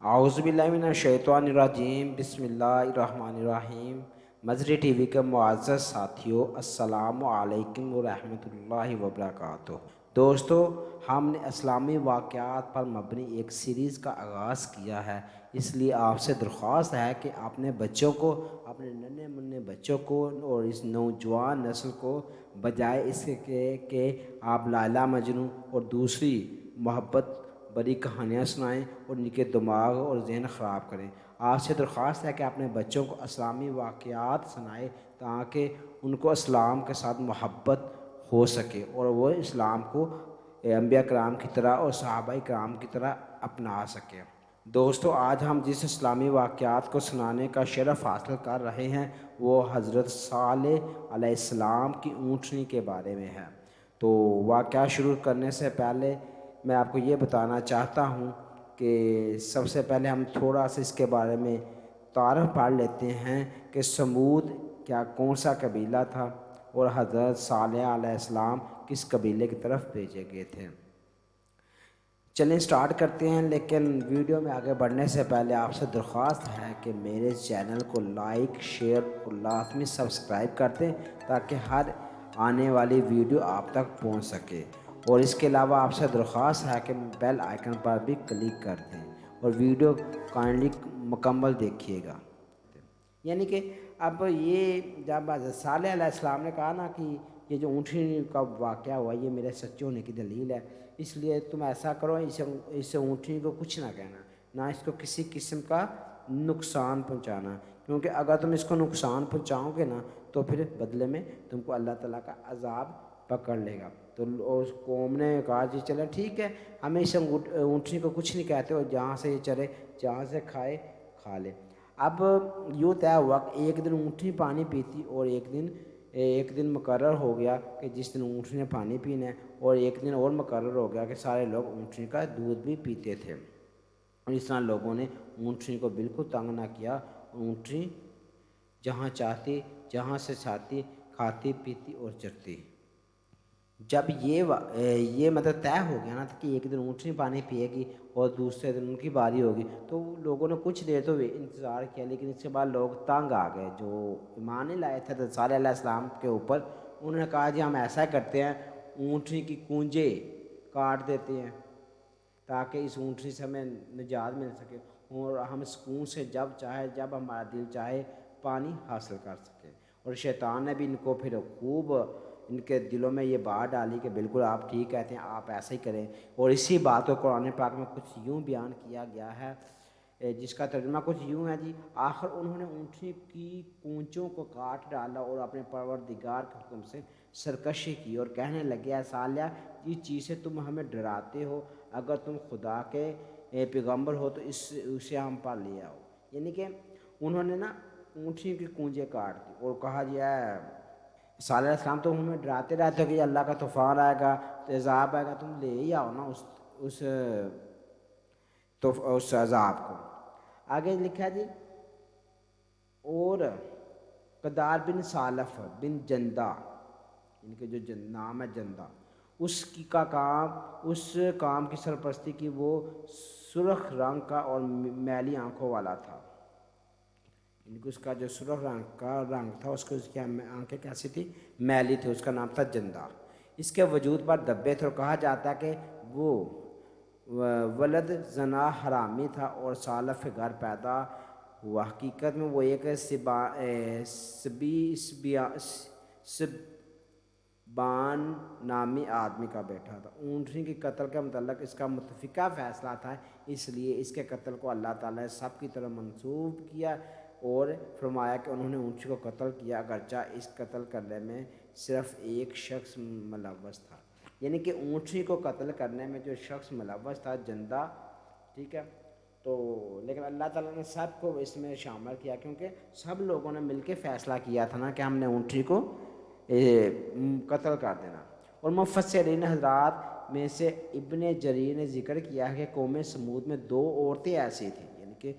اعوذ باللہ من الشیطان الرجیم، بسم اللہ الرحمن الرحیم۔ مظہری ٹی وی کے معزز ساتھیوں، السلام علیکم ورحمۃ اللہ وبرکاتہ۔ دوستو، ہم نے اسلامی واقعات پر مبنی ایک سیریز کا آغاز کیا ہے، اس لیے آپ سے درخواست ہے کہ اپنے بچوں کو، اپنے ننھے منھے بچوں کو اور اس نوجوان نسل کو بجائے اس کے کہ آپ لیلی مجنوں اور دوسری محبت بڑی کہانیاں سنائیں اور ان کے دماغ اور ذہن خراب کریں، آپ سے درخواست ہے کہ اپنے بچوں کو اسلامی واقعات سنائیں تاکہ ان کو اسلام کے ساتھ محبت ہو سکے اور وہ اسلام کو انبیاء کرام کی طرح اور صحابہ کرام کی طرح اپنا سکیں۔ دوستو، آج ہم جس اسلامی واقعات کو سنانے کا شرف حاصل کر رہے ہیں وہ حضرت صالح علیہ السلام کی اونٹنی کے بارے میں ہے۔ تو واقعہ شروع کرنے سے پہلے میں آپ کو یہ بتانا چاہتا ہوں کہ سب سے پہلے ہم تھوڑا سا اس کے بارے میں تعارف پڑھ لیتے ہیں کہ سمود کون سا قبیلہ تھا اور حضرت صالح علیہ السلام کس قبیلے کی طرف بھیجے گئے تھے۔ چلیں سٹارٹ کرتے ہیں، لیکن ویڈیو میں آگے بڑھنے سے پہلے آپ سے درخواست ہے کہ میرے چینل کو لائک، شیئر اور لازمی سبسکرائب کر دیں تاکہ ہر آنے والی ویڈیو آپ تک پہنچ سکے، اور اس کے علاوہ آپ سے درخواست ہے کہ بیل آئیکن پر بھی کلک کر دیں اور ویڈیو کائنڈلی مکمل دیکھیے گا۔ یعنی کہ اب یہ جب حضرت صالح علیہ السلام نے کہا نا کہ یہ جو اونٹنی کا واقعہ ہوا یہ میرے سچے ہونے کی دلیل ہے، اس لیے تم ایسا کرو، اس اونٹنی کو کچھ نہ کہنا، نہ اس کو کسی قسم کا نقصان پہنچانا، کیونکہ اگر تم اس کو نقصان پہنچاؤ گے نا تو پھر بدلے میں تم کو اللہ تعالیٰ کا عذاب پکڑ لے گا۔ تو اس قوم نے کہا جی چلے ٹھیک ہے، ہمیں اس اونٹنی کو کچھ نہیں کہتے، اور جہاں سے یہ چرے، جہاں سے کھائے کھا لے۔ اب یوں طے ہوا کہ ایک دن اونٹنی پانی پیتی اور ایک دن مقرر ہو گیا کہ جس دن اونٹنی نے پانی پینا ہے، اور ایک دن اور مقرر ہو گیا کہ سارے لوگ اونٹنی کا دودھ بھی پیتے تھے، اور اس طرح لوگوں نے اونٹنی کو بالکل تنگ نہ کیا۔ اونٹنی جہاں چاہتی، جہاں سے چاہتی، کھاتی پیتی اور چرتی۔ جب یہ مطلب طے ہو گیا نا کہ ایک دن اونٹنی پانی پیے گی اور دوسرے دن ان کی باری ہوگی، تو لوگوں نے کچھ دیر تو انتظار کیا، لیکن اس کے بعد لوگ تنگ آ گئے۔ جو ایمان نہیں لائے تھے حضرت صالح علیہ السلام کے اوپر، انہوں نے کہا جی ہم ایسا کرتے ہیں، اونٹنی کی کونجیں کاٹ دیتے ہیں تاکہ اس اونٹنی سے ہمیں نجات مل سکے اور ہم سکون سے جب چاہے، جب ہمارا دل چاہے پانی حاصل کر سکیں۔ اور شیطان نے بھی ان کو پھر خوب ان کے دلوں میں یہ بات ڈالی کہ بالکل آپ ٹھیک کہتے ہیں، آپ ایسا ہی کریں، اور اسی بات کو قرآن پاک میں کچھ یوں بیان کیا گیا ہے جس کا ترجمہ کچھ یوں ہے جی، آخر انہوں نے اونٹنی کی کونچوں کو کاٹ ڈالا اور اپنے پروردگار کے حکم سے سرکشی کی اور کہنے لگے اے صالح، جس چیز سے تم ہمیں ڈراتے ہو، اگر تم خدا کے پیغمبر ہو تو اسے ہم پر لے آؤ۔ یعنی کہ انہوں نے نا اونٹنی کی کونجیں کاٹ دی اور کہا جی اے صالح علیہ السلام، تم ہمیں ڈراتے رہتے ہو کہ اللہ کا طوفان آئے گا، عذاب آئے گا، تم لے ہی آؤ نا اس عذاب کو۔ آگے لکھا جی، اور قدار بن سالف بن جندہ، ان کے جو نام ہے جندہ، اس کام کی سرپرستی کی، وہ سرخ رنگ کا اور میلی آنکھوں والا تھا۔ ان کو اس کا جو سرخ رنگ تھا، اس کی آنکھیں کیسی تھی؟ میلی تھی، اس کا نام تھا جندہ۔ اس کے وجود پر دبے تھے اور کہا جاتا ہے کہ وہ ولد زنا حرامی تھا اور سالف کے گھر پیدا ہوا۔ حقیقت میں وہ ایک سبان نامی آدمی کا بیٹا تھا۔ اونٹنی کے قتل کے متعلق اس کا متفقہ فیصلہ تھا، اس لیے اس کے قتل کو اللہ تعالیٰ نے سب کی طرف منسوب کیا اور فرمایا کہ انہوں نے اونٹنی کو قتل کیا، اگرچہ اس قتل کرنے میں صرف ایک شخص ملوث تھا۔ یعنی کہ اونٹنی کو قتل کرنے میں جو شخص ملوث تھا، جندہ، ٹھیک ہے، تو لیکن اللہ تعالیٰ نے سب کو اس میں شامل کیا، کیونکہ سب لوگوں نے مل کے فیصلہ کیا تھا نا کہ ہم نے اونٹنی کو قتل کر دینا۔ اور مفسرین حضرات میں سے ابن جریر نے ذکر کیا ہے کہ قوم سمود میں 2 عورتیں ایسی تھیں، یعنی کہ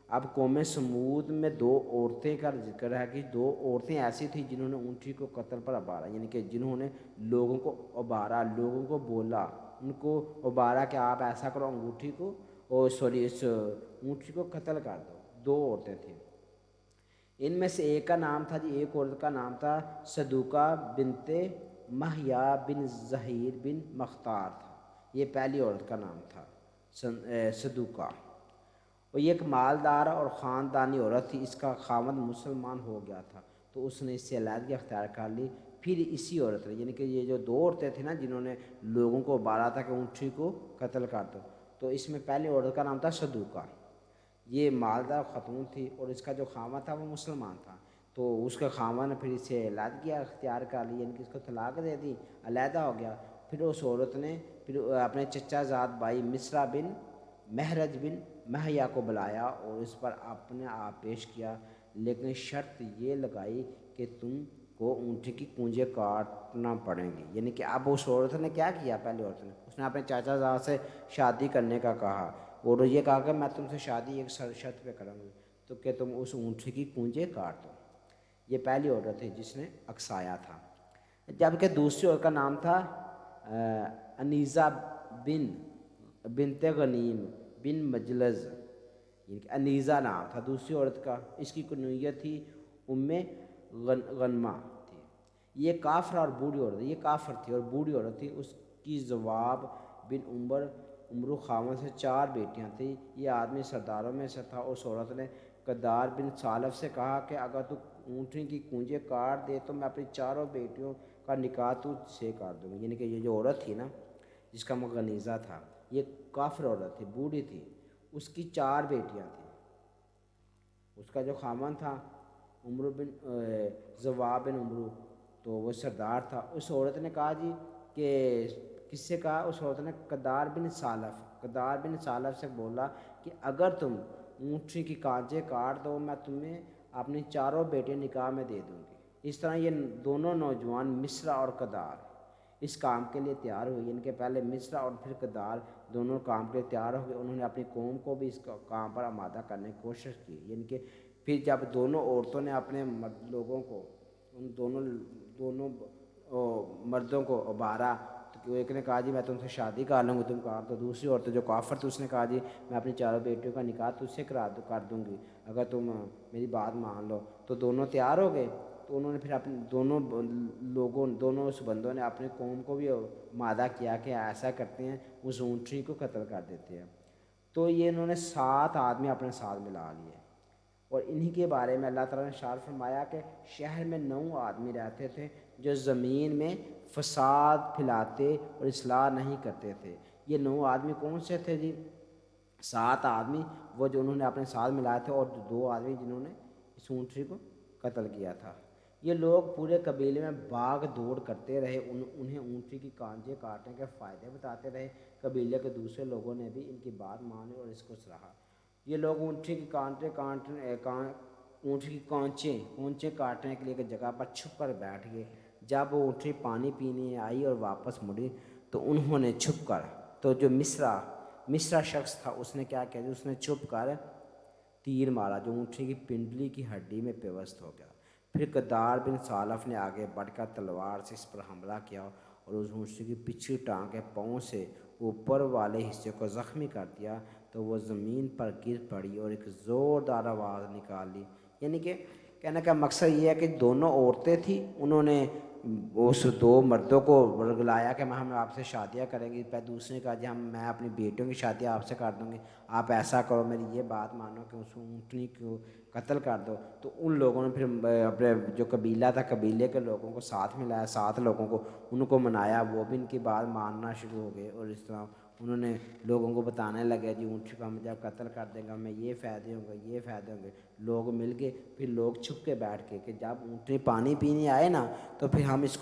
اب قوم سمود میں 2 عورتیں کا ذکر ہے کہ 2 عورتیں ایسی تھیں جنہوں نے اونٹنی کو قتل پر ابھارا، یعنی کہ جنہوں نے لوگوں کو ابھارا، لوگوں کو بولا، ان کو ابھارا کہ آپ ایسا کرو، انگوٹھی کو اس اونٹنی کو قتل کر دو۔ دو عورتیں تھیں، ان میں سے ایک کا نام تھا ایک عورت کا نام تھا صدوقہ بنت محیا بن زہیر بن مختار تھا۔ یہ پہلی عورت کا نام تھا صدوقہ، اور یہ ایک مالدار اور خاندانی عورت تھی۔ اس کا خاوند مسلمان ہو گیا تھا تو اس نے اس سے علیحدگی اختیار کر لی۔ پھر اسی عورت نے، یعنی کہ یہ جو دو عورتیں تھیں نا جنہوں نے لوگوں کو ابالا تھا کہ اونٹنی کو قتل کر دو، تو اس میں پہلی عورت کا نام تھا صدوقہ، یہ مالدار خاتون تھی، اور اس کا جو خاوند تھا وہ مسلمان تھا۔ تو اس کا خاوند نے پھر اسے علیحدگی اختیار کر لی، یعنی کہ اس کو طلاق دے دی، علیحدہ ہو گیا۔ پھر اس عورت نے پھر اپنے چچا زاد بھائی مصرع بن مہرج بن محیا کو بلایا اور اس پر اپنے آپ پیش کیا، لیکن شرط یہ لگائی کہ تم کو اونٹنی کی کونجیں کاٹنا پڑیں گی۔ یعنی کہ اب اس عورت نے کیا کیا، پہلی عورت نے اس نے اپنے چاچا زاد سے شادی کرنے کا کہا، اور یہ کہا کہ میں تم سے شادی ایک شرط پہ کروں گی، تو کہ تم اس اونٹنی کی کونجیں کاٹ دو۔ یہ پہلی عورت تھی جس نے اکسایا تھا۔ جبکہ دوسری عورت کا نام تھا انیزہ بنت غنیم بن مجلز، یعنی کہ انیزہ نام تھا دوسری عورت کا، اس کی کنیت تھی ام غنمہ تھی۔ یہ کافر اور بوڑھی عورت، یہ کافر تھی اور بوڑھی عورت تھی۔ اس کی زواب بن عمرو خاوند سے 4 بیٹیاں تھیں۔ یہ آدمی سرداروں میں سے تھا۔ اس عورت نے قدار بن سالف سے کہا کہ اگر تو اونٹنی کی کونجیں کاٹ دے تو میں اپنی 4 بیٹیوں کا نکاح تجھ سے کر دوں گی۔ یعنی کہ یہ جو عورت تھی نا جس کا غنیزہ تھا، یہ کافر عورت تھی، بوڑھی تھی، اس کی 4 بیٹیاں تھیں۔ اس کا جو خاوند تھا زواب بن عمرو، تو وہ سردار تھا۔ اس عورت نے کہا کہ کس سے کہا، اس عورت نے قدار بن سالف سے بولا کہ اگر تم اونٹنی کی کانچیں کاٹ دو میں تمہیں اپنی 4 بیٹے نکاح میں دے دوں گی۔ اس طرح یہ دونوں نوجوان مصرع اور قدار اس کام کے لیے تیار ہوئی، یعنی کہ پہلے مصرع اور پھر قدار دونوں کام کے لیے تیار ہو گئے۔ انہوں نے اپنی قوم کو بھی اس کام پر آمادہ کرنے کی کوشش کی، یعنی کہ پھر جب دونوں عورتوں نے اپنے لوگوں کو، ان دونوں مردوں کو ابھارا، تو ایک نے کہا میں تم سے شادی کر لوں گی، تم کہا، تو دوسری عورت جو کافر تھی اس نے کہا میں اپنی 4 بیٹیوں کا نکاح تجھ سے کر دوں گی اگر تم میری بات مان لو۔ تو دونوں تیار ہو گئے، تو انہوں نے پھر اپنے دونوں اس بندوں نے اپنے قوم کو بھی مادہ کیا کہ ایسا کرتے ہیں، اس اونٹنی کو قتل کر دیتے ہیں۔ تو یہ انہوں نے 7 آدمی اپنے ساتھ ملا لیے، اور انہی کے بارے میں اللہ تعالیٰ نے ارشاد فرمایا کہ شہر میں 9 آدمی رہتے تھے جو زمین میں فساد پھیلاتے اور اصلاح نہیں کرتے تھے۔ یہ 9 آدمی کون سے تھے 7 آدمی وہ جو انہوں نے اپنے ساتھ ملائے تھے، اور 2 آدمی جنہوں نے اس اونٹنی کو قتل کیا تھا۔ یہ لوگ پورے قبیلے میں بھاگ دوڑ کرتے رہے، انہیں اونٹنی کی کانچیں کاٹنے کے فائدے بتاتے رہے۔ قبیلے کے دوسرے لوگوں نے بھی ان کی بات مانی اور اس کو سراہا۔ یہ لوگ اونٹنی کی کانچیں کاٹنے کے لیے ایک جگہ پر چھپ کر بیٹھ گئے۔ جب وہ اونٹنی پانی پینے آئی اور واپس مڑی تو انہوں نے چھپ کر، تو جو مصرع شخص تھا اس نے کیا کیا، اس نے چھپ کر تیر مارا جو اونٹنی کی پنڈلی کی ہڈی میں پیوست ہو گیا۔ پھر قدار بن سالف نے آگے بڑھ کر تلوار سے اس پر حملہ کیا اور اس اونٹنی کی پچھلی ٹانگ کے پاؤں سے اوپر والے حصے کو زخمی کر دیا، تو وہ زمین پر گر پڑی اور ایک زوردار آواز نکال لی۔ یعنی کہ کہنے کا مقصد یہ ہے کہ دونوں عورتیں تھیں، انہوں نے اس 2 مردوں کو ورگلایا کہ ہم آپ سے شادیاں کریں گے۔ پھر دوسرے نے کہا میں اپنی بیٹیوں کی شادی آپ سے کر دوں گی، آپ ایسا کرو، میری یہ بات مانو کہ اس اونٹنی کو قتل کر دو۔ تو ان لوگوں نے پھر اپنے جو قبیلہ تھا، قبیلے کے لوگوں کو ساتھ ملایا، 7 لوگوں کو، ان کو منایا، وہ بھی ان کی بات ماننا شروع ہو گئے، اور اس طرح انہوں نے لوگوں کو بتانے لگے اونٹنی کو ہم جب قتل کر دیں گے ہمیں یہ فائدے ہوں گے، یہ فائدے ہوں گے۔ لوگ مل گئے، پھر لوگ چھپ کے بیٹھ کے کہ جب اونٹنی پانی پینے آئے نا تو پھر ہم اس کو